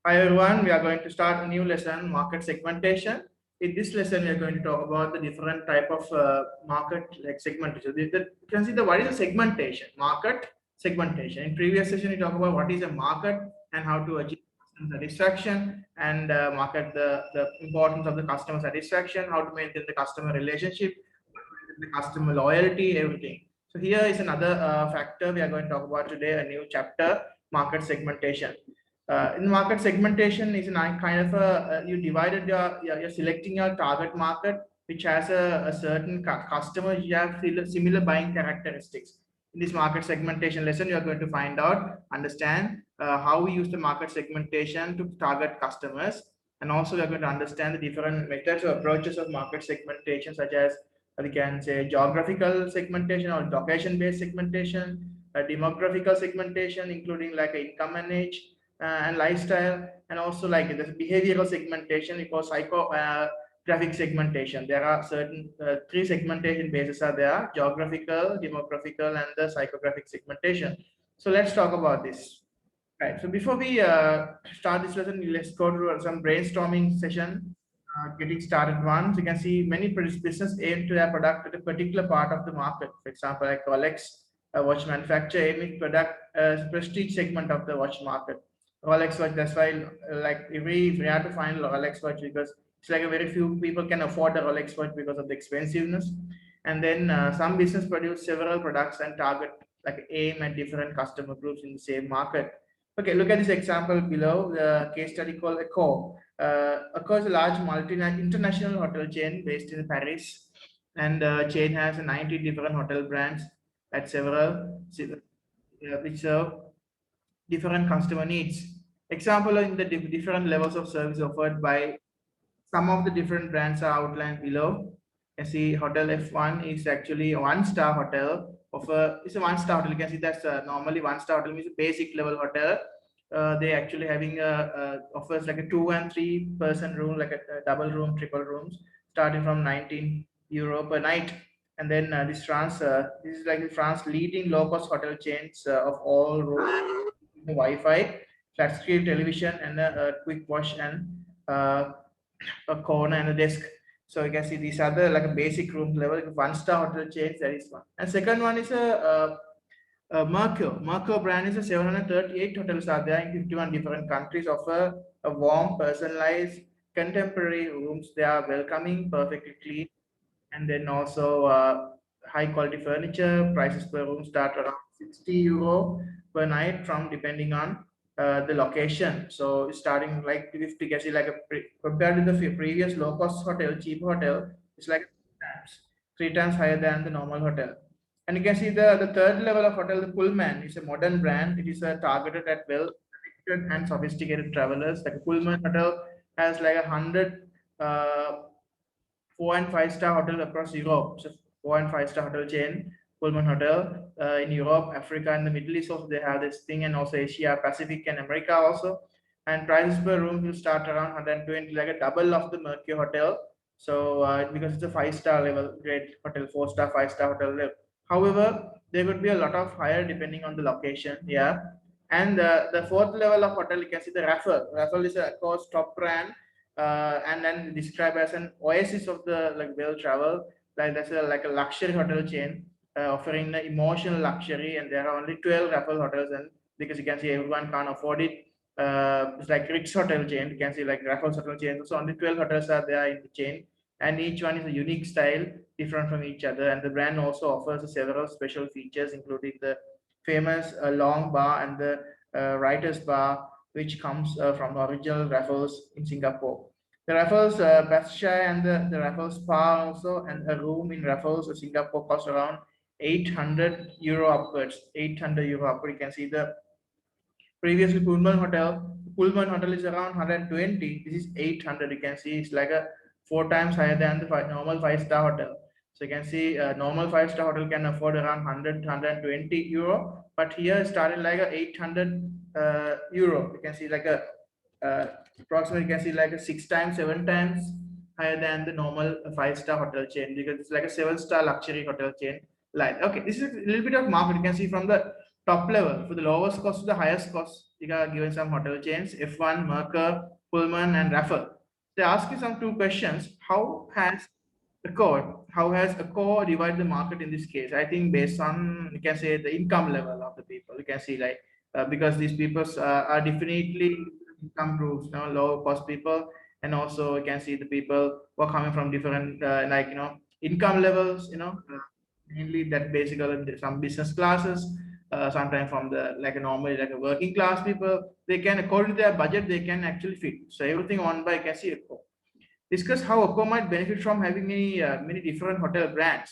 Hi everyone, we are going to start a new lesson, market segmentation. In this lesson, we are going to talk about the different type of market like segmentation. You can see the what is a segmentation, market segmentation. In previous session, we talked about what is a market and how to achieve customer satisfaction and market the importance of the customer satisfaction, how to maintain the customer relationship, the customer loyalty, everything. So here is another factor we are going to talk about today, a new chapter, market segmentation. In market segmentation is a kind of you divided you're selecting your target market, which has a certain customer, you have similar buying characteristics. In this market segmentation lesson, you are going to find out, understand how we use the market segmentation to target customers. And also we are going to understand the different methods or approaches of market segmentation, such as we can say geographical segmentation or location-based segmentation, demographical segmentation, including like income and age and lifestyle, and also like the behavioral segmentation, we call psychographic segmentation. There are certain three segmentation bases are there: geographical, demographical, and the psychographic segmentation. So let's talk about this. Right. So before we start this lesson, let's go to some brainstorming session. Getting started once, you can see many business aim to their product at a particular part of the market. For example, like Rolex, a watch manufacturer aiming product prestige segment of the watch market. Rolex watch, that's why like we have to find Rolex watch because it's like a very few people can afford a Rolex watch because of the expensiveness. And then some business produce several products and target like aim at different customer groups in the same market. Okay, look at this example below, the case study called Accor. Accor is a large international hotel chain based in Paris, and the chain has 90 different hotel brands at several which serve different customer needs. Example in the different levels of service offered by some of the different brands are outlined below. You can see Hotel F1 is actually a one-star hotel. It's a one-star hotel. You can see that's normally one-star hotel means a basic level hotel. They actually having offers like a 2 and 3 person room, like a double room, triple rooms, starting from 19 euro per night. And then this is like the France leading low-cost hotel chains of all rooms, the Wi-Fi, flat screen television, and a quick wash and a corner and a desk. So you can see these are the like a basic room level, one-star hotel chains. That is one. And second one is a Mercure. Mercure brand is a 738 hotels are there in 51 different countries. Offer a warm, personalized, contemporary rooms. They are welcoming, perfectly clean, and then also high quality furniture. Prices per room start around 60 euro per night from depending on the location. So starting like if you can see like compared to the previous low cost hotel, cheap hotel, it's like three times higher than the normal hotel. And you can see the third level of hotel, the Pullman, is a modern brand. It is targeted at well and sophisticated travelers. Like a Pullman hotel has like 100 4 and 5-star hotel across Europe. So 4 and 5-star hotel chain, Pullman Hotel in Europe, Africa, and the Middle East. Also, they have this thing, and also Asia, Pacific, and America also. And prices per room will start around 120, like a double of the Mercure Hotel. So because it's a 5-star level, great hotel, 4-star, 5-star hotel level. However, there would be a lot of higher depending on the location. Yeah. And the fourth level of hotel, you can see the Raffle. Raffle is a cost top brand and then described as an oasis of the like well travel, like that's like a luxury hotel chain offering the emotional luxury, and there are only 12 Raffle hotels, and because you can see everyone can't afford it, it's like Ritz hotel chain. You can see like Raffles hotel chain, so only 12 hotels are there in the chain, and each one is a unique style, different from each other. And the brand also offers several special features, including the famous long bar and the writer's bar, which comes from the original Raffles in Singapore. The Raffles Pathshire and the Raffles Spa also, and a room in Raffles Singapore costs around 800 euro upwards. 800 euro upwards. You can see the previously Pullman Hotel. Pullman Hotel is around 120. This is 800. You can see it's like a 4 times higher than the normal 5-star hotel. So you can see a normal 5-star hotel can afford around 100 120 euro, but here starting like a 800 euro. You can see like a approximately you can see like a 6 times, 7 times higher than the normal 5-star hotel chain, because it's like a 7-star luxury hotel chain line. Okay, this is a little bit of market. You can see from the top level, for the lowest cost to the highest cost, you are given some hotel chains, F1, Mercer, Pullman, and Raffle. They ask you some two questions. How has Accor divided the market in this case? I think based on, you can say, the income level of the people. You can see like, because these people are definitely income groups, low cost people, and also you can see the people who are coming from different, income levels, mainly that basically some business classes, sometimes from the like a normal like a working class people, they can according to their budget they can actually fit. So everything on by can see Accor. Discuss how Accor might benefit from having many different hotel brands.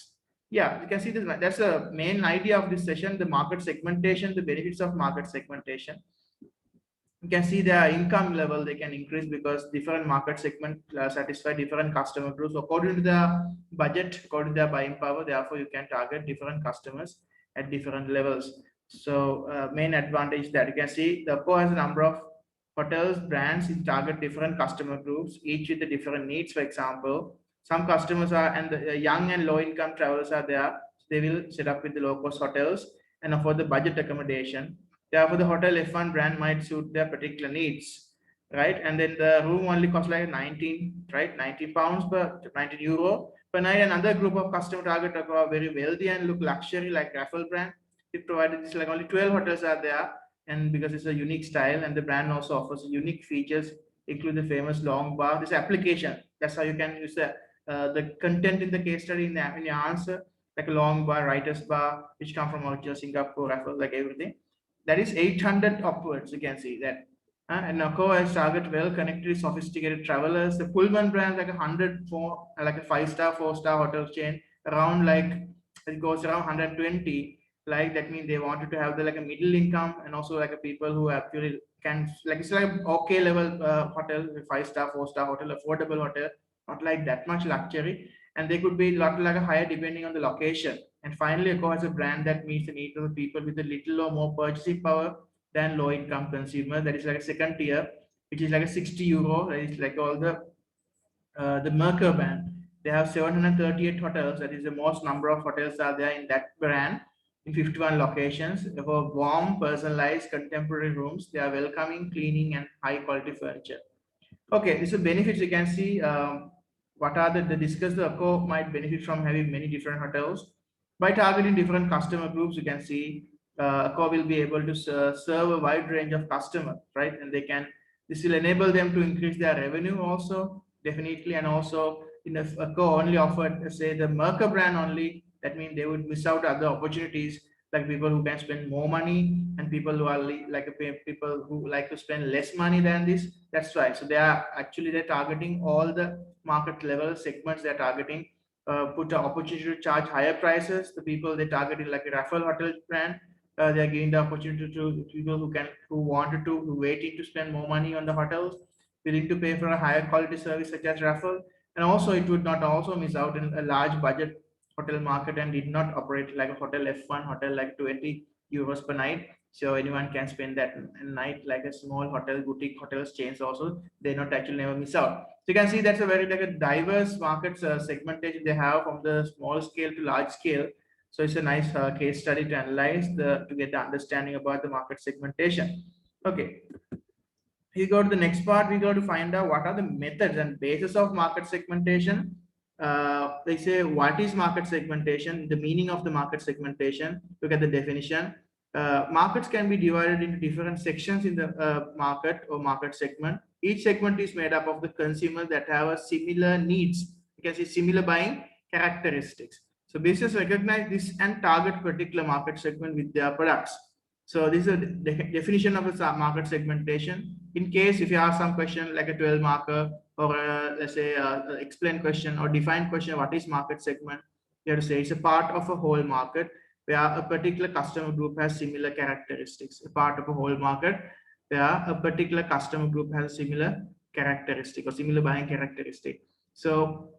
Yeah, you can see this. That's the main idea of this session: the market segmentation, the benefits of market segmentation. You can see their income level they can increase because different market segment satisfy different customer groups according to their budget, according to their buying power. Therefore, you can target different customers at different levels. So main advantage that you can see the Accor has a number of hotels brands in target different customer groups, each with the different needs. For example, some customers are and the young and low income travelers are there. They will set up with the low cost hotels and afford the budget accommodation. Therefore, the hotel F1 brand might suit their particular needs, right? And then the room only costs like 19, right? 90 pounds per 19 euro per night. Another group of customer target are very wealthy and look luxury like Raffle brand. It provided this like only 12 hotels are there, and because it's a unique style, and the brand also offers unique features, include the famous long bar. This application. That's how you can use the content in the case study in your answer, like a long bar, writer's bar, which come from out Singapore, Raffle, like everything that is 800 upwards. You can see that. And Accor has target well-connected, sophisticated travelers. The Pullman brand like 100 for like a 5-star, 4-star hotel chain around like it goes around 120. Like that means they wanted to have the like a middle income and also like a people who actually can like it's like okay level hotel, 5-star, 4-star hotel, affordable hotel, not like that much luxury, and they could be a lot like a higher depending on the location. And finally, Accor has a brand that meets the needs of the people with a little or more purchasing power than low income consumers. That is like a second tier, which is like a 60 euro. That is like all the Mercer brand. They have 738 hotels. That is the most number of hotels are there in that brand in 51 locations. For warm, personalized, contemporary rooms, they are welcoming, cleaning, and high quality furniture. Okay, this is benefits you can see. What are the discuss the Accor might benefit from having many different hotels by targeting different customer groups. You can see Accor will be able to serve a wide range of customers, right? And they can this will enable them to increase their revenue also definitely, and also if Accor only offered say the Mercer brand only, that means they would miss out other opportunities like people who can spend more money and people who are like people who like to spend less money than this. That's right. So they're targeting all the market level segments. They're targeting put an opportunity to charge higher prices. The people they targeting like a Raffle hotel brand, they're giving the opportunity to people who wanted to who waiting to spend more money on the hotels, willing to pay for a higher quality service such as Raffle. And also it would not also miss out in a large budget hotel market and did not operate like a hotel F1 hotel like 20 euros per night. So anyone can spend that night like a small hotel boutique hotels chains also. They not actually never miss out. So you can see that's a very like a diverse market segmentation they have from the small scale to large scale. So it's a nice case study to analyze to get the understanding about the market segmentation. Okay, we go to the next part. We go to find out what are the methods and basis of market segmentation. They say what is market segmentation, the meaning of the market segmentation. Look at the definition. Markets can be divided into different sections in the market or market segment. Each segment is made up of the consumers that have a similar needs. You can see similar buying characteristics. So business recognize this and target particular market segment with their products. So this is a definition of a market segmentation. In case if you ask some question like a 12 marker or let's say explain question or define question, what is market segment? You have to say it's a part of a whole market where a particular customer group has similar characteristics. A part of a whole market where a particular customer group has a similar characteristic or similar buying characteristic. So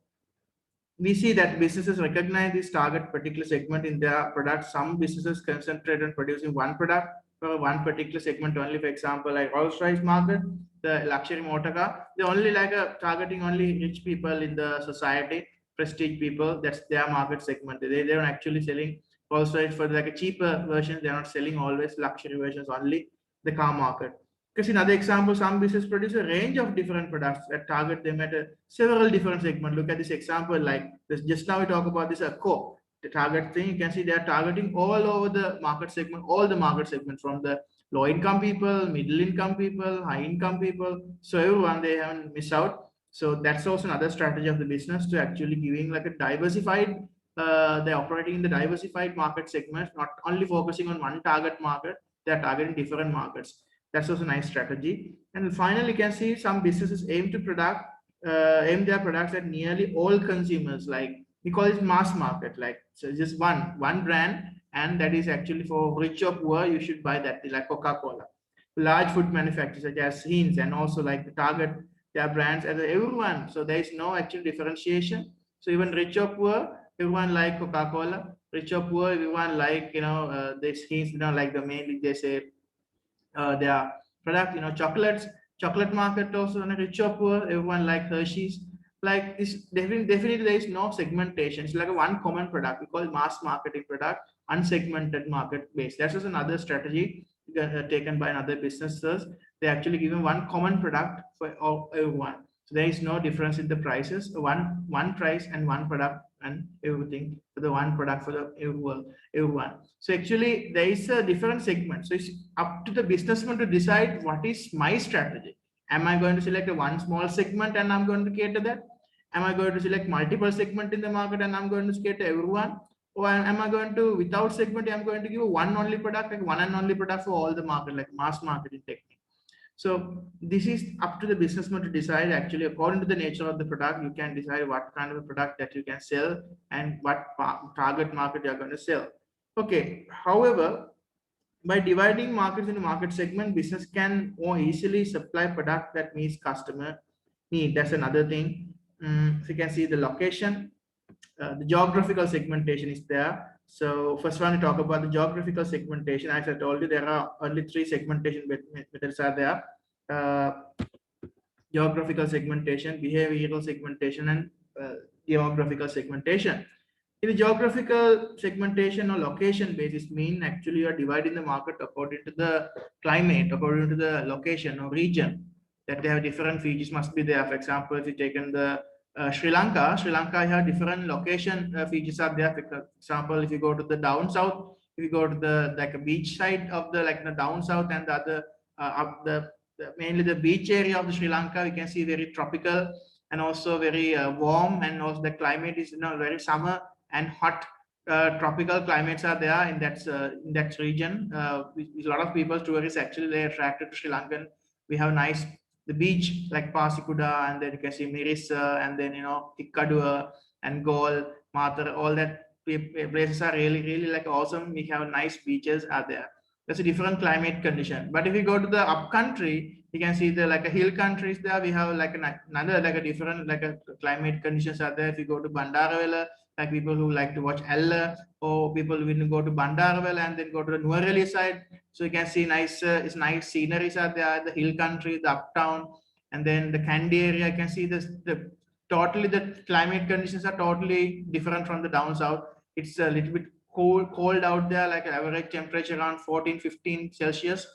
we see that businesses recognize this target particular segment in their products. Some businesses concentrate on producing one product for one particular segment only. For example, like Rolls-Royce market, the luxury motor car, they only like targeting only rich people in the society, prestige people. That's their market segment. They don't actually selling Also, for like a cheaper version, they're not selling always luxury versions only, the car market. Because in other example, some business produce a range of different products that target them at several different segments. Look at this example, like this, just now we talk about this Coke, the target thing. You can see they are targeting all over the market segment, all the market segments, from the low income people, middle income people, high income people. So everyone, they haven't missed out. So that's also another strategy of the business, to actually giving like a diversified, they're operating in the diversified market segments, not only focusing on one target market, they're targeting different markets. That's also a nice strategy. And finally, you can see some businesses aim to aim their products at nearly all consumers. Like we call it mass market. Like, so just one brand, and that is actually for rich or poor. You should buy that, like Coca-Cola. Large food manufacturers such as Heinz, and also like the target their brands as everyone. So there is no actual differentiation. So even rich or poor, everyone like Coca-Cola. Rich or poor, everyone like, this Heinz, like the mainly they say their product, chocolates, chocolate market also on a rich or poor, everyone like Hershey's. Like this, definitely there is no segmentation. It's like a one common product. We call it mass marketing product, unsegmented market base. That's just another strategy taken by another businesses. They actually given one common product for everyone. So there is no difference in the prices. One price and one product and everything for the one product for the everyone. So actually there is a different segment. So it's up to the businessman to decide what is my strategy. Am I going to select a one small segment and I'm going to cater that? Am I going to select multiple segment in the market and I'm going to cater everyone? Or am I going to, without segment, I'm going to give one only product, like one and only product for all the market, like mass marketing technique. So this is up to the businessman to decide. Actually, according to the nature of the product, you can decide what kind of a product that you can sell and what target market you're going to sell. Okay. However, by dividing markets into market segment, business can more easily supply product that meets customer need. That's another thing. So you can see the location, the geographical segmentation is there. So first one, to talk about the geographical segmentation. As I told you, there are only three segmentation methods are there. Geographical segmentation, behavioral segmentation, and demographical segmentation. In the geographical segmentation or location basis, mean actually you are dividing the market according to the climate, according to the location or region, that they have different features must be there. For example, if you take in the Sri Lanka have different location features are there. For example, if you go to the down south, if you go to the like a beach side of the like the down south, and the other up the mainly the beach area of the Sri Lanka, we can see very tropical and also very warm, and also the climate is very summer and hot. Tropical climates are there in that region. With a lot of people, tourists actually they attracted to Sri Lankan. We have nice the beach like Pasikuda, and then you can see Mirissa, and then Tikkadua and Galle, Mathura, all that places are really like awesome. We have nice beaches are there. That's a different climate condition. But if you go to the up country, you can see the like a hill countries there. We have like another like a different like a climate conditions are there. If you go to Bandaravela, like people who like to watch Ella, or people will go to Bandaravela and then go to the Nuvareli side. So you can see nice, it's nice sceneries are there, the hill country, the uptown, and then the Kandy area. You can see this, totally the climate conditions are totally different from the down south. It's a little bit cold out there, like average temperature around 14-15 Celsius.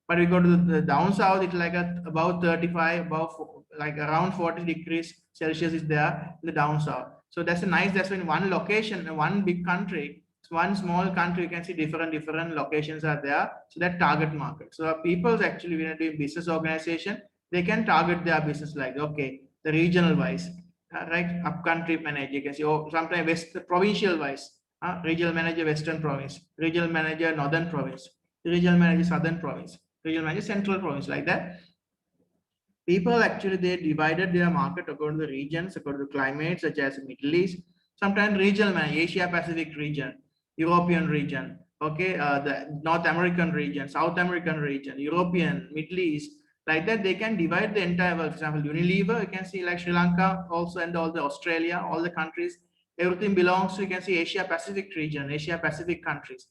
But we go to the down south, it's like about 35, above like around 40 degrees Celsius is there in the down south. So that's when one location, one big country, one small country, you can see different locations are there. So that target market. So people actually, when doing business organization, they can target their business like, okay, the regional wise, right? Up country manager, you can see, or sometimes provincial wise, regional manager, Western province, regional manager, Northern province, regional manager, Southern province, regional manager, Central province, like that. People actually, they divided their market according to the regions, according to climate, such as Middle East, sometimes regional manager, Asia Pacific region, European region, okay, the North American region, South American region, European, Middle East, like that. They can divide the entire world. For example, Unilever, you can see like Sri Lanka also, and all the Australia, all the countries, everything belongs to, you can see Asia Pacific region, Asia Pacific countries.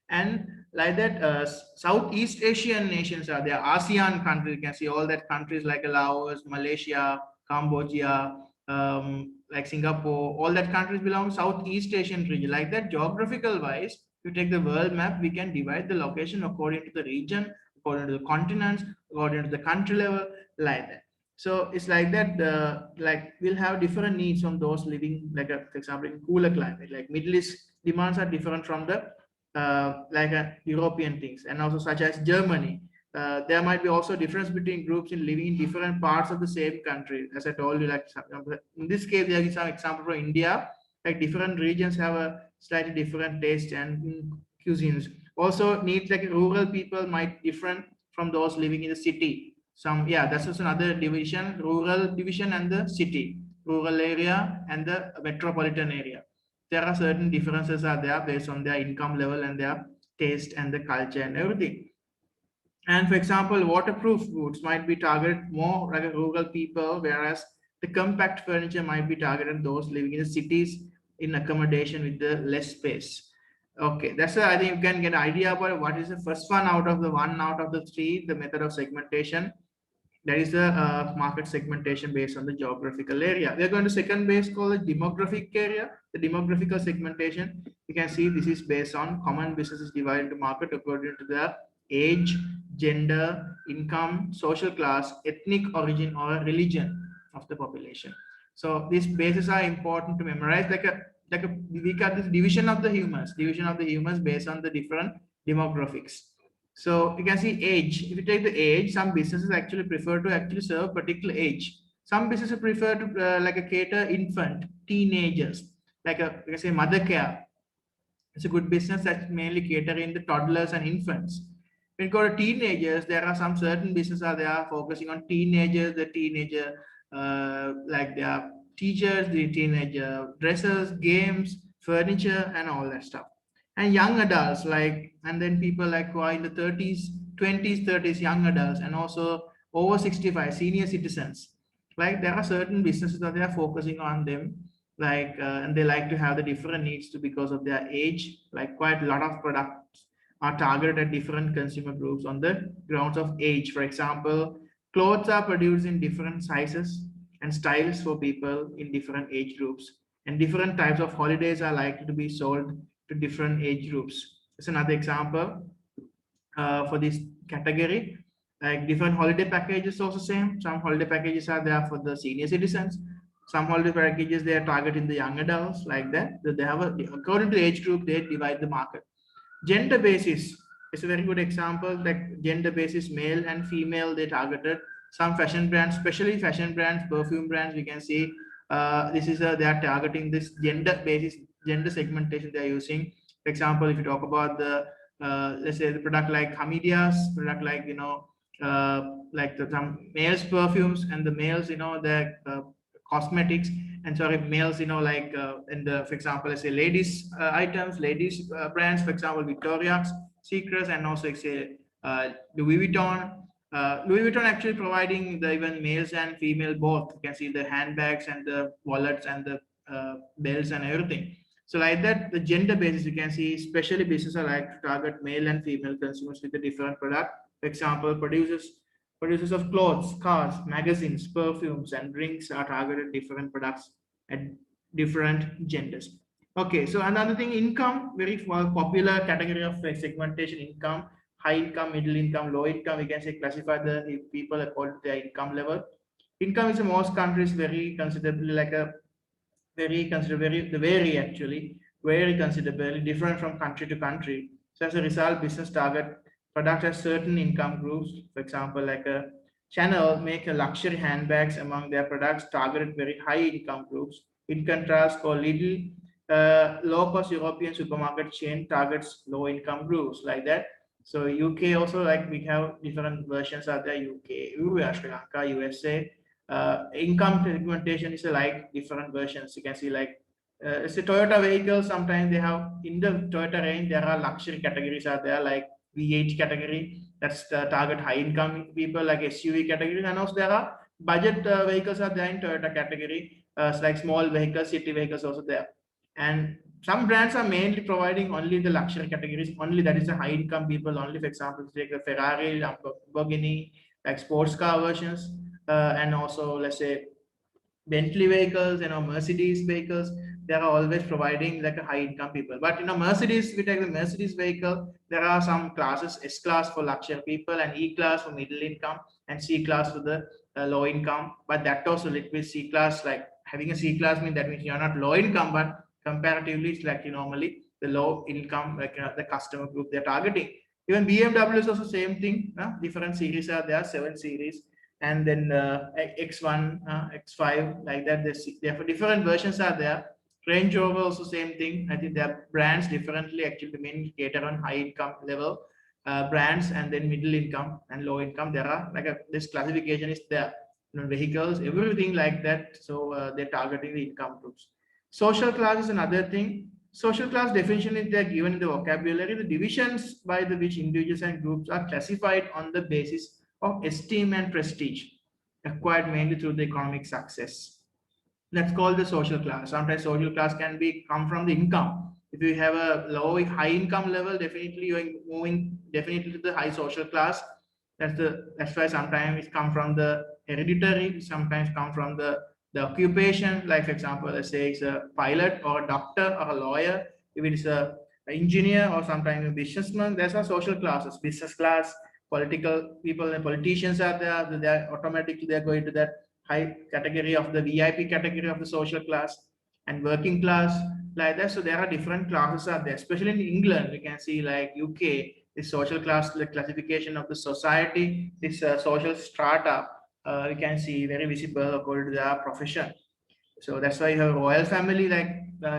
And like that, Southeast Asian nations are there, ASEAN countries. You can see all that countries like Laos, Malaysia, Cambodia, like Singapore, all that countries belong Southeast Asian region. Like that, geographical wise, If you take the world map, we can divide the location according to the region, according to the continents, according to the country level, like that. So it's like that. Like we'll have different needs from those living, like for example, in cooler climate. Like Middle East demands are different from the European things, and also such as Germany. There might be also difference between groups in living in different parts of the same country. As I told you, like in this case, there is some example from India. Like different regions have a slightly different taste and cuisines. Also, needs like rural people might different from those living in the city. Some, yeah, that's also another division: rural division and the city, rural area and the metropolitan area. There are certain differences are there based on their income level and their taste and the culture and everything. And for example, waterproof goods might be targeted more like rural people, whereas the compact furniture might be targeted those living in the cities in accommodation with the less space. Okay, that's why I think you can get an idea about what is the first one out of the three, the method of segmentation. That is the market segmentation based on the geographical area. We are going to second base called the demographic area. The demographical segmentation, you can see this is based on common businesses divided into market according to their age, gender, income, social class, ethnic origin, or religion of the population. So these bases are important to memorize. We got this division of the humans based on the different demographics. So you can see age. If you take the age, some businesses actually prefer to actually serve particular age. Some businesses prefer to like a cater infant, teenagers, like you can say mother care. It's a good business that's mainly catering the toddlers and infants. When you go to teenagers, there are some certain businesses are there focusing on teenagers, the teenager, like their teachers, the teenager dressers, games, furniture, and all that stuff. And young adults, like, and then people like who are in the 30s, 20s, 30s, young adults, and also over 65, senior citizens. Like there are certain businesses that they are focusing on them, like and they like to have the different needs to because of their age. Like quite a lot of products are targeted at different consumer groups on the grounds of age. For example, clothes are produced in different sizes and styles for people in different age groups, and different types of holidays are likely to be sold to different age groups. It's another example for this category. Like different holiday packages also same. Some holiday packages are there for the senior citizens. Some holiday packages they are targeting the young adults, like that. They have a, according to age group, they divide the market. Gender basis is a very good example. Like gender basis, male and female, they targeted. Some fashion brands, especially fashion brands, perfume brands, we can see this is they are targeting this gender basis, gender segmentation they are using. For example, if you talk about the let's say the product like Hamidia's product, like like some males perfumes, and the males the cosmetics, and sorry, males like in the, for example, let's say ladies items, ladies brands, for example Victoria's Secrets, and also say Louis Vuitton. Louis Vuitton actually providing the even males and female both. You can see the handbags and the wallets and the belts and everything. So like that, the gender basis, you can see especially businesses are like to target male and female consumers with a different product. For example, producers of clothes, cars, magazines, perfumes, and drinks are targeted different products at different genders. Okay, so another thing, income, very popular category of segmentation: income, high income, middle income, low income. We can say classify the people according to their income level. Income is in most countries very considerably like a vary actually, very considerably different from country to country. So as a result, business target product has certain income groups. For example, like a Chanel make a luxury handbags among their products targeted very high income groups. In contrast, for Lidl, low-cost European supermarket chain targets low-income groups, like that. So UK also, like we have different versions of the UK, Sri Lanka, USA. Income segmentation is like different versions. You can see like it's a Toyota vehicle. Sometimes they have in the Toyota range there are luxury categories are there, like V8 category, that's the target high income people, like SUV category, and also there are budget vehicles are there in Toyota category. It's like small vehicles, city vehicles also there. And some brands are mainly providing only the luxury categories, only that is the high income people only. For example, take a Ferrari, Lamborghini, like sports car versions, and also let's say Bentley vehicles, Mercedes vehicles. they are always providing like a high income people. But Mercedes, we take the Mercedes vehicle, there are some classes, S class for luxury people and E class for middle income and C class for the low income. But that also little bit C class, like having a C class means that means you're not low income, but comparatively it's like normally the low income, like the customer group they're targeting. Even BMW is also same thing. Different series are there, 7 series, and then X1, X5, like that. There different versions are there. Range Rover also same thing. I think their brands differently. Actually, the main cater on high income level brands, and then middle income and low income. There are like this classification is there. Vehicles, everything like that. So they're targeting the income groups. Social class is another thing. Social class definition is there given in the vocabulary. The divisions by which individuals and groups are classified on the basis of esteem and prestige acquired mainly through the economic success. That's called the social class. Sometimes social class can come from the income. If you have a high income level, definitely you're moving definitely to the high social class. That's why sometimes it come from the hereditary, sometimes come from the occupation. Like for example, let's say it's a pilot or a doctor or a lawyer. If it is a engineer or sometimes a businessman, there's a social classes. Business class, political people and politicians are there. They're automatically they're going to that high category of the VIP category of the social class, and working class like that. So there are different classes are there, especially in England. We can see like UK, this social class, the classification of the society, this social strata, we can see very visible according to their profession. So that's why you have royal family, like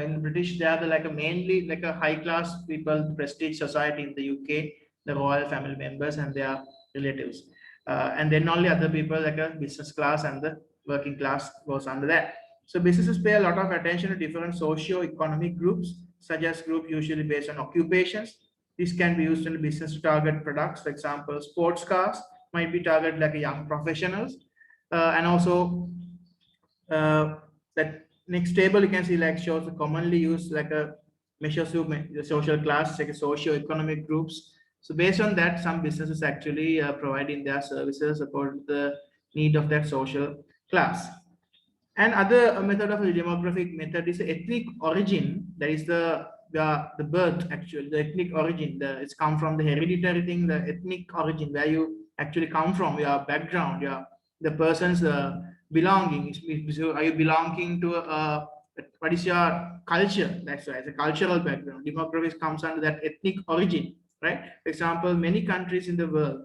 in British, they are like a mainly like a high class people, prestige society in the UK, the royal family members and their relatives. And then only other people like a business class and the working class goes under that. So businesses pay a lot of attention to different socio-economic groups, such as group usually based on occupations. This can be used in the business to target products. For example, sports cars might be targeted like a young professionals, and also that next table you can see like shows the commonly used like a measures of the social class, like a socio-economic groups. So based on that, some businesses actually providing their services according to the need of that social class. And other method of a demographic method is ethnic origin. That is the birth actually, the ethnic origin. It's come from the hereditary thing, the ethnic origin, where you actually come from, your background, the person's belonging. So are you belonging to what is your culture? That's why it's a cultural background. Demographics comes under that ethnic origin, right? For example, many countries in the world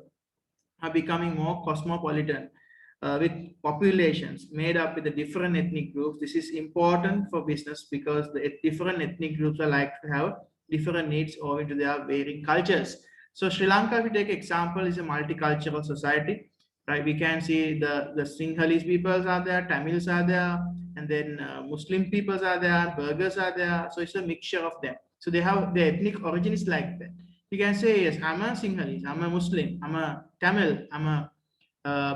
are becoming more cosmopolitan with populations made up with the different ethnic groups. This is important for business because the different ethnic groups are like to have different needs owing to their varying cultures. So Sri Lanka, if we take example, is a multicultural society. Right, we can see the Sinhalese peoples are there, Tamils are there, and then Muslim peoples are there, Burghers are there. So it's a mixture of them. So they have the ethnic origin is like that. You can say yes, I'm a Sinhalese, I'm a Muslim, I'm a Tamil, I'm a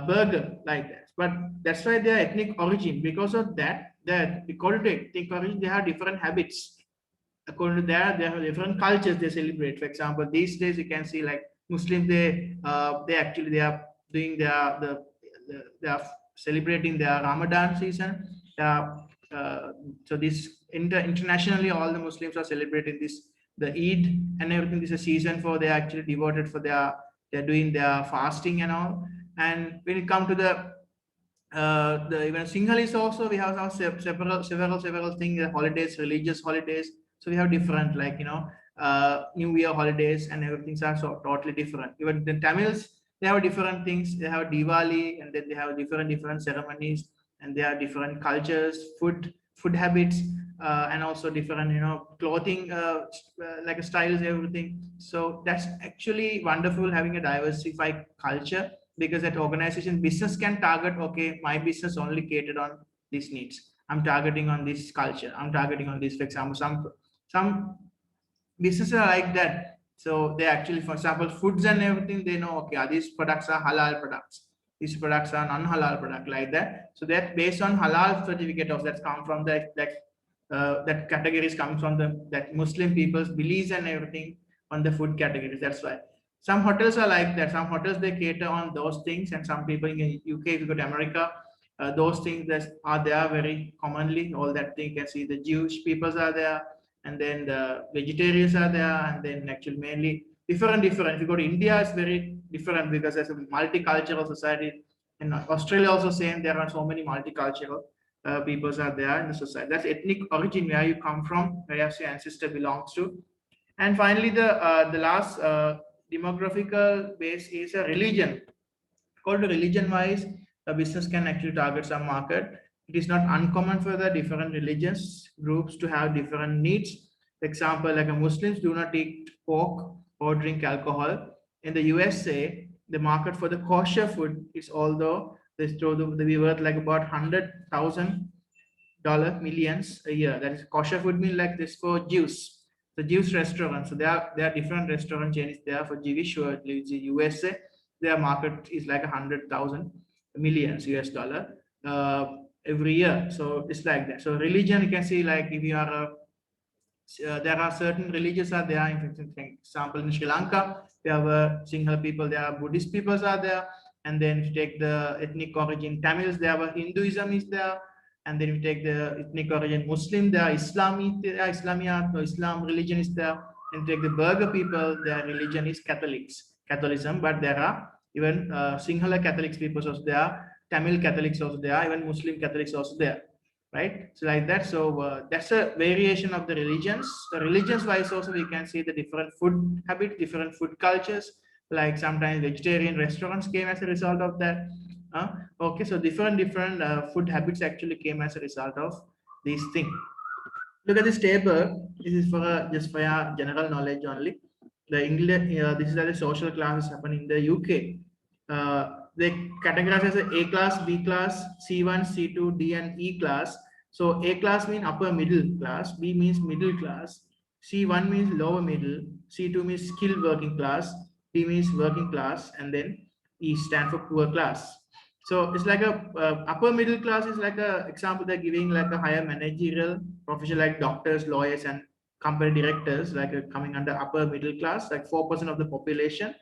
Burgher, like that. But that's why their ethnic origin. Because of that, according to ethnic origin, they have different habits. According to that, they have different cultures they celebrate. For example, these days you can see like Muslims, they actually they are doing they are celebrating their Ramadan season. So this internationally, all the Muslims are celebrating this the Eid and everything. This is a season for they are actually devoted for they're doing their fasting and all. And when it comes to the even Sinhalese also, we have several things, holidays, religious holidays. So we have different like New Year holidays and everything are so totally different. Even the Tamils, they have different things. They have Diwali, and then they have different ceremonies, and they are different cultures, food habits, and also different clothing like styles, everything. So that's actually wonderful having a diversified culture, because that organization business can target, okay, my business only catered on these needs, I'm targeting on this culture, I'm targeting on this. For example, some businesses are like that. So they actually, for example, foods and everything, they know, okay, these products are halal products, these products are non-halal product, like that. So that based on halal certificate of that's come from that categories comes from that Muslim people's beliefs and everything on the food categories. That's why some hotels are like that. Some hotels they cater on those things, and some people in UK, if you go to America, those things that are there very commonly. All that thing you can see the Jewish peoples are there, and then the vegetarians are there, and then actually mainly different. If you go to India, it's very different because there's a multicultural society. In Australia, also same. There are so many multicultural peoples are there in the society. That's ethnic origin, where you come from, where your ancestor belongs to. And finally, the last demographical base is a religion. Called religion wise, a business can actually target some market. It is not uncommon for the different religious groups to have different needs. For example, like a Muslims do not eat pork or drink alcohol. In the USA, the market for the kosher food is, although this be worth like about $100,000 millions a year. That is kosher food mean like this for Jews. The Jewish restaurants. So there are different restaurant chains there for Jewish or USA. Their market is like 100,000 millions US dollar every year. So it's like that. So religion, you can see like if you are there are certain religions are there. For example, in Sri Lanka, we have Sinhala people, there are Buddhist peoples are there. And then if you take the ethnic origin Tamils, there are Hinduism is there. And then if you take the ethnic origin Muslim, there are Islam religion is there. And take the Burgher people, their religion is Catholicism, but there are even Sinhala Catholics people also there, Tamil Catholics also there, even Muslim Catholics also there, right? So like that. So that's a variation of the religions. The religions wise also we can see the different food habits, different food cultures. Like sometimes vegetarian restaurants came as a result of that. Okay, so different food habits actually came as a result of these things. Look at this table. This is for just for your general knowledge only. The English, this is how the social classes happen in the UK. They categorize as A class, B class, C1, C2, D, and E class. So A class means upper middle class, B means middle class, C1 means lower middle, C2 means skilled working class, D means working class, and then E stand for poor class. So it's like a upper middle class is like a example they're giving like a higher managerial profession like doctors, lawyers, and company directors like coming under upper middle class, like 4% of the population.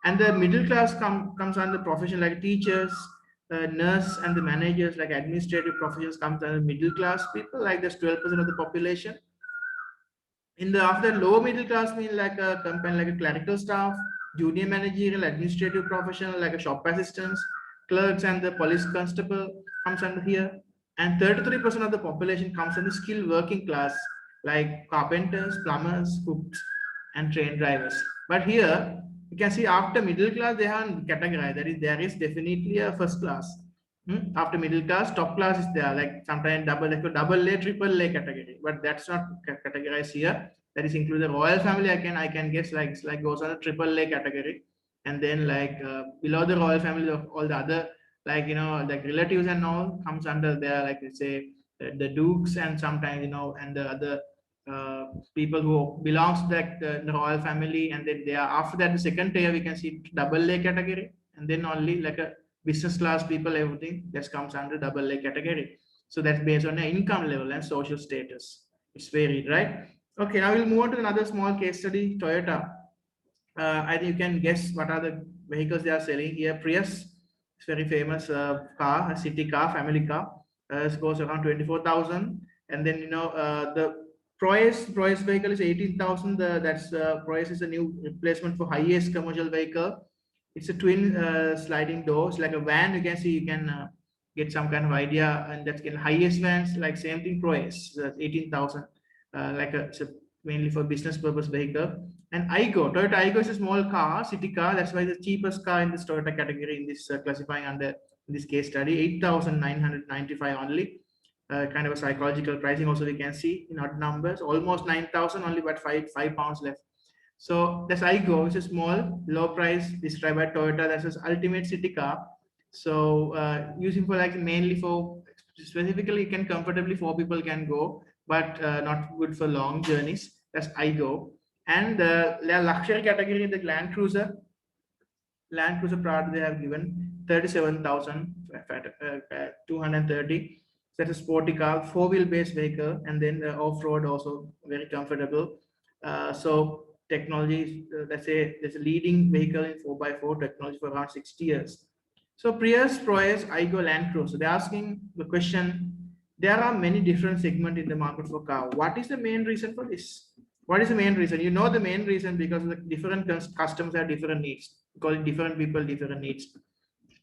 And the middle class comes under profession like teachers, nurse, and the managers like administrative professions comes under middle class people, like that's 12% of the population. In the after lower middle class mean like a company like a clerical staff, junior managerial, administrative professional like a shop assistants, clerks, and the police constable comes under here. And 33% of the population comes under skilled working class like carpenters, plumbers, cooks, and train drivers. But here you can see after middle class they have categorized. That is, there is definitely a first class. After middle class, top class is there, like sometimes double A, triple A category, but that's not categorized here. That is include the royal family. I can guess like it's like goes on a triple A category, and then like below the royal family, all the other like like relatives and all comes under there, like let's say the dukes and sometimes and the other people who belongs to the royal family, and then they are after that the second tier we can see double A category, and then only like a business class people, everything that comes under double A category. So that's based on the income level and social status. It's varied, right? Okay, now we'll move on to another small case study, Toyota. I think you can guess what are the vehicles they are selling here. Prius, it's very famous car, a city car, family car. It goes around 24,000. And then, the Proes vehicle is 18,000. That's Proes is a new replacement for highest commercial vehicle. It's a twin sliding doors, like a van. You can see, you can get some kind of idea, and that's in highest vans, like same thing. Proes, 18,000, it's mainly for business purpose vehicle. And Igo, Toyota Igo is a small car, city car. That's why the cheapest car in this Toyota category in this classifying under this case study, 8,995 only. Kind of a psychological pricing also we can see in odd numbers, almost 9,000 only, but five pounds left. So that's Igo. It's a small, low price described by Toyota. That's his ultimate city car. So using for like mainly for specifically, can comfortably 4 people can go, but not good for long journeys. That's Igo. And the luxury category, the Land Cruiser Prado, they have given 37,230. That's a sporty car, 4-wheel based vehicle, and then the off-road also very comfortable. So technology, let's say there's a leading vehicle in 4x4 technology for around 60 years. So Prius, Proes, Igo, Land Cruiser. They're asking the question, there are many different segments in the market for car. What is the main reason for this? What is the main reason? You know the main reason because the different customers have different needs. Because different people, different needs.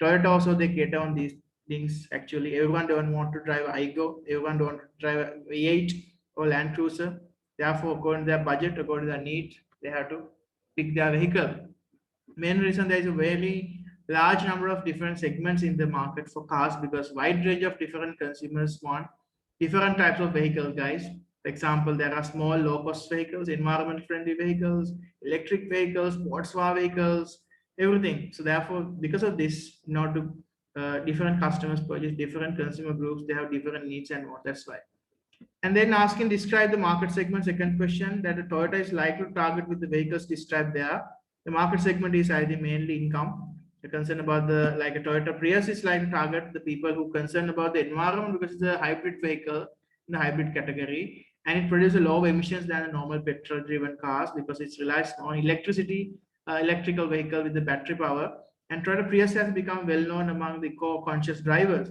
Toyota also they get on these things actually. Everyone don't want to drive Igo. Everyone don't drive a V8 or Land Cruiser. Therefore, according to their budget, according to their need, they have to pick their vehicle. Main reason there is a very large number of different segments in the market for cars because wide range of different consumers want different types of vehicles, guys. For example, there are small low-cost vehicles, environment-friendly vehicles, electric vehicles, sports car vehicles, everything. So therefore, because of this, in order to different customers purchase different consumer groups, they have different needs and what. That's why. And then asking describe the market segment. Second question that a Toyota is likely to target with the vehicles described there. The market segment is either mainly income. You're concerned about the like a Toyota Prius is like to target the people who concerned about the environment because it's a hybrid vehicle in the hybrid category and it produces lower emissions than a normal petrol-driven cars because it relies on electricity, electrical vehicle with the battery power. And Toyota Prius has become well known among the eco-conscious drivers.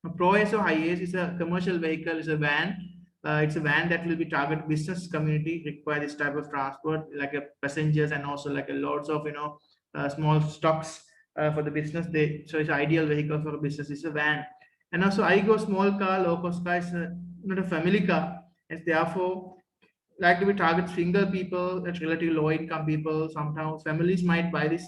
A Pro SO Hiace is a commercial vehicle, is a van. It's a van that will be target business community require this type of transport, like a passengers and also like a loads of small stocks for the business. So it's an ideal vehicle for a business. It's a van, and also Igo small car, low cost car is not a family car. It's therefore like to be target single people, that's relatively low income people. Sometimes families might buy this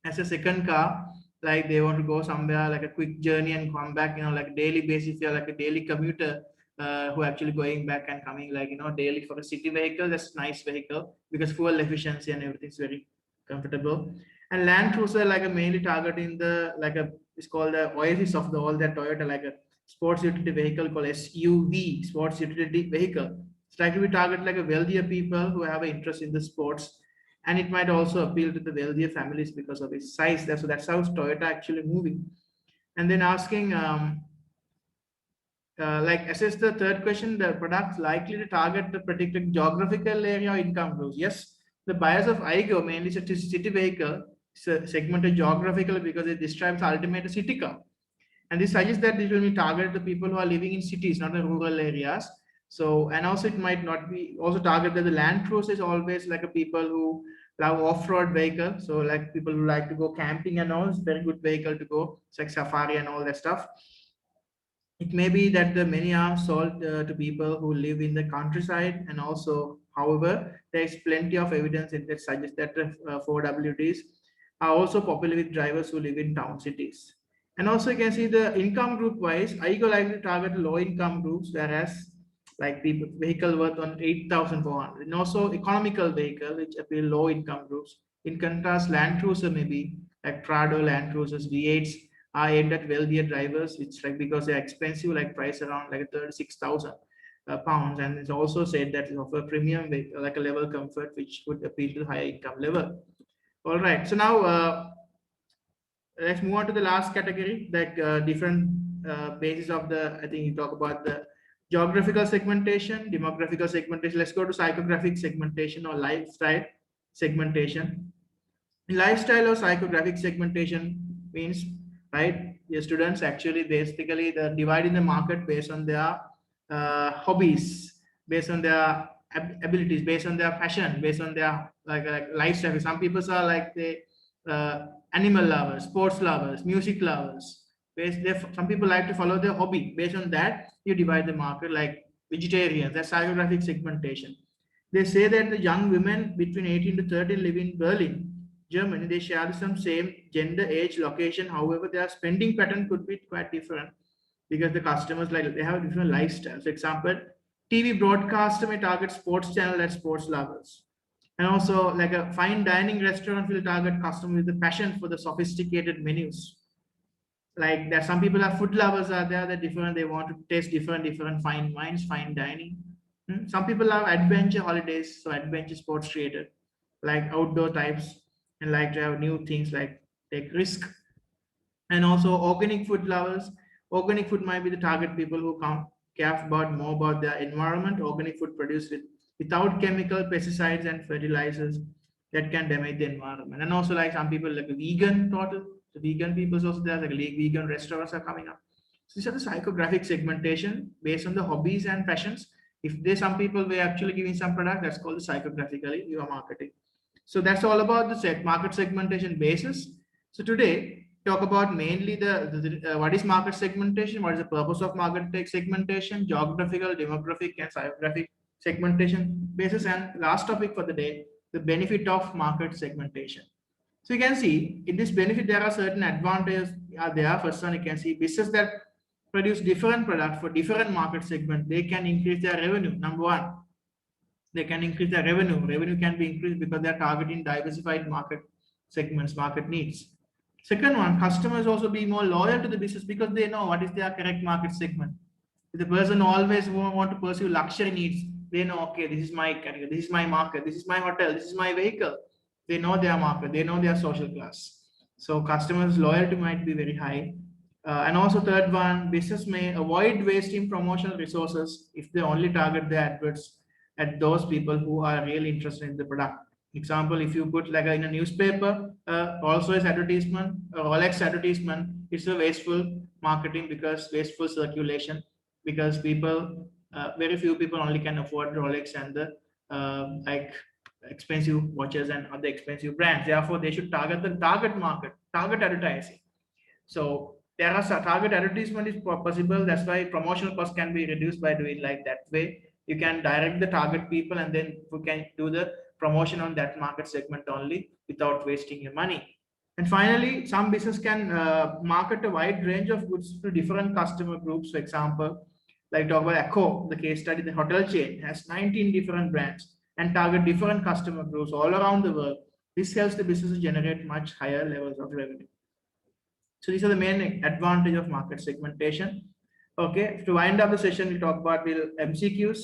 as a second car, like they want to go somewhere like a quick journey and come back, like daily basis. You're like a daily commuter who actually going back and coming, like daily for a city vehicle. That's nice vehicle because fuel efficiency and everything's very comfortable. And Land Cruiser like a mainly targeting the like a it's called the oasis of the all that Toyota, like a sports utility vehicle called SUV, sports utility vehicle. It's like we target like a wealthier people who have an interest in the sports, and it might also appeal to the wealthier families because of its size. That's how Toyota actually moving. And then asking, like assess the third question, the products likely to target the predicted geographical area or income groups. Yes, the buyers of Igo mainly city vehicle segmented geographically because it describes ultimate city car. And this suggests that this will be targeted the people who are living in cities, not in rural areas. So, and also it might not be also targeted the Land Cruiser is always like a people who love off-road vehicle. So like people who like to go camping and all, it's very good vehicle to go. It's like safari and all that stuff. It may be that the many are sold to people who live in the countryside, and also, however, there is plenty of evidence that suggests that 4WDs are also popular with drivers who live in town cities. And also, you can see the income group wise, IGO likely to target low income groups, whereas like people vehicle worth on 8,400, and also economical vehicle which appeal low income groups. In contrast, Land Cruiser maybe like Prado, Land Cruisers, V8s are aimed at wealthier drivers, which like because they're expensive, like price around like 36,000 pounds, and it's also said that it offer premium vehicle, like a level comfort, which would appeal to higher income level. All right, so now let's move on to the last category, like different basis of the. I think you talk about the geographical segmentation, demographical segmentation. Let's go to psychographic segmentation or lifestyle segmentation. Lifestyle or psychographic segmentation means, right, the students actually basically the dividing the market based on their hobbies, based on their abilities, based on their passion, based on their like lifestyle. Some people are like the animal lovers, sports lovers, music lovers. Some people like to follow their hobby. Based on that, you divide the market like vegetarians. That's psychographic segmentation. They say that the young women between 18 to 30 live in Berlin, Germany. They share some same gender, age, location. However, their spending pattern could be quite different because the customers like they have different lifestyles. For example, TV broadcaster may target sports channel and sports lovers. And also like a fine dining restaurant will target customers with a passion for the sophisticated menus. Like there some people are food lovers are there, they're different, they want to taste different fine wines, fine dining. Some people love adventure holidays, so adventure sports created, like outdoor types, and like to have new things like take risk. And also organic food lovers. Organic food might be the target people who care about more about their environment. Organic food produced without chemical pesticides and fertilizers that can damage the environment. And also like some people like a vegan total So vegan people also there, like vegan restaurants are coming up. So these are the psychographic segmentation based on the hobbies and passions. If there's some people were actually giving some product, that's called the psychographically your marketing. So that's all about the market segmentation basis. So today, talk about mainly what is market segmentation, what is the purpose of market segmentation, geographical, demographic, and psychographic segmentation basis, and last topic for the day, the benefit of market segmentation. So you can see in this benefit, there are certain advantages there. First one, you can see business that produce different products for different market segments, they can increase their revenue. Number one, they can increase their revenue. Revenue can be increased because they're targeting diversified market segments, market needs. Second one, customers also be more loyal to the business because they know what is their correct market segment. If the person always want to pursue luxury needs, they know, okay, this is my category, this is my market, this is my hotel, this is my vehicle. They know their market, they know their social class. So customers' loyalty might be very high. And also third one, business may avoid wasting promotional resources if they only target their adverts at those people who are really interested in the product. Example, if you put like in a newspaper, also as advertisement, Rolex advertisement, it's a wasteful marketing because wasteful circulation, because people, very few people only can afford Rolex and the like expensive watches and other expensive brands. Therefore, they should target the target market, target advertising. So there are target advertisement is possible. That's why promotional cost can be reduced by doing like that way. You can direct the target people and then you can do the promotion on that market segment only without wasting your money. And finally, some business can market a wide range of goods to different customer groups. For example, like talk about Accor, the case study, the hotel chain has 19 different brands and target different customer groups all around the world. This helps the business generate much higher levels of revenue. So these are the main advantage of market segmentation. Okay, to wind up the session, we'll talk about MCQs.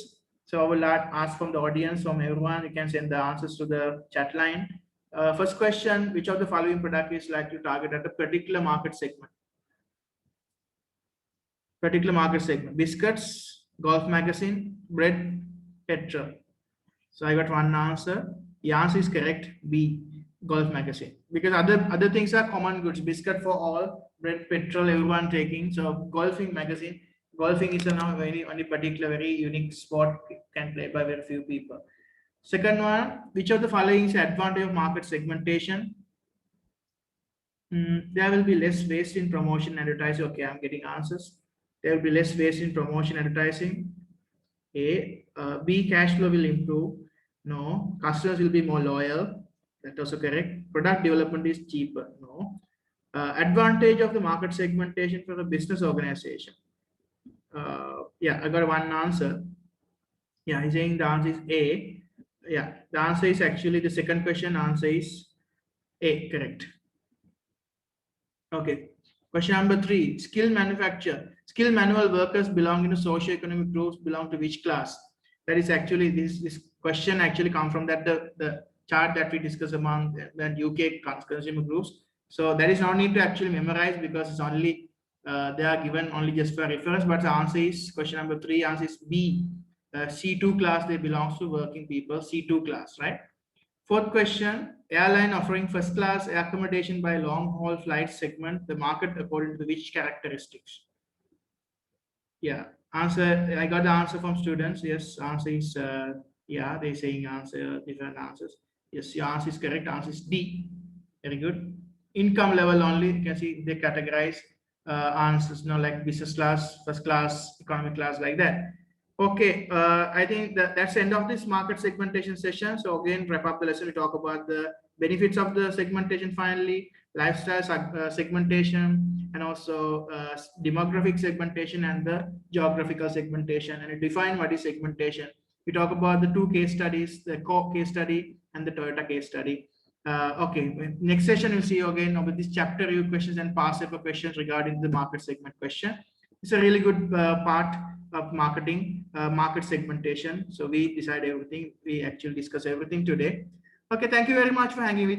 So I will ask from the audience, from everyone, you can send the answers to the chat line. First question, which of the following product is likely to target at a particular market segment? Particular market segment, biscuits, golf magazine, bread, petrol. So I got one answer. The answer is correct, B, golf magazine. Because other things are common goods, biscuit for all, bread, petrol, everyone taking. So golfing magazine, golfing is now very only particular, very unique sport can play by very few people. Second one, which of the following is advantage of market segmentation? There will be less waste in promotion advertising. Okay, I'm getting answers. There will be less waste in promotion advertising. A. B, cash flow will improve. No. Customers will be more loyal. That's also correct. Product development is cheaper. No. Advantage of the market segmentation for the business organization. Yeah, I got one answer. Yeah, he's saying the answer is A. Yeah, the answer is actually the second question. Answer is A, correct. Okay. Question number 3, skill manufacture. Skilled manual workers belong to socio-economic groups belong to which class? That is actually this question actually come from that the chart that we discussed among the UK consumer groups. So there is no need to actually memorize because it's only they are given only just for reference. But the answer is question number 3. Answer is B. C2 class. They belongs to working people. C2 class, right? Fourth question, airline offering first class accommodation by long haul flight segment, the market according to which characteristics? Yeah, answer, I got the answer from students. Yes, answer is, yeah, they're saying answer, different answers. Yes, your answer is correct. Answer is D. Very good. Income level only, you can see they categorize answers, like business class, first class, economic class, like that. Okay, I think that's the end of this market segmentation session. So again, wrap up the lesson. We talk about the benefits of the segmentation finally, lifestyle segmentation, and also demographic segmentation and the geographical segmentation. And define what is segmentation. We talk about the 2 case studies, the Coke case study and the Toyota case study. Okay, next session we'll see you again with this chapter review questions and past paper questions regarding the market segment question. It's a really good part of marketing, market segmentation. So we decide everything. We actually discuss everything today. Okay, thank you very much for hanging with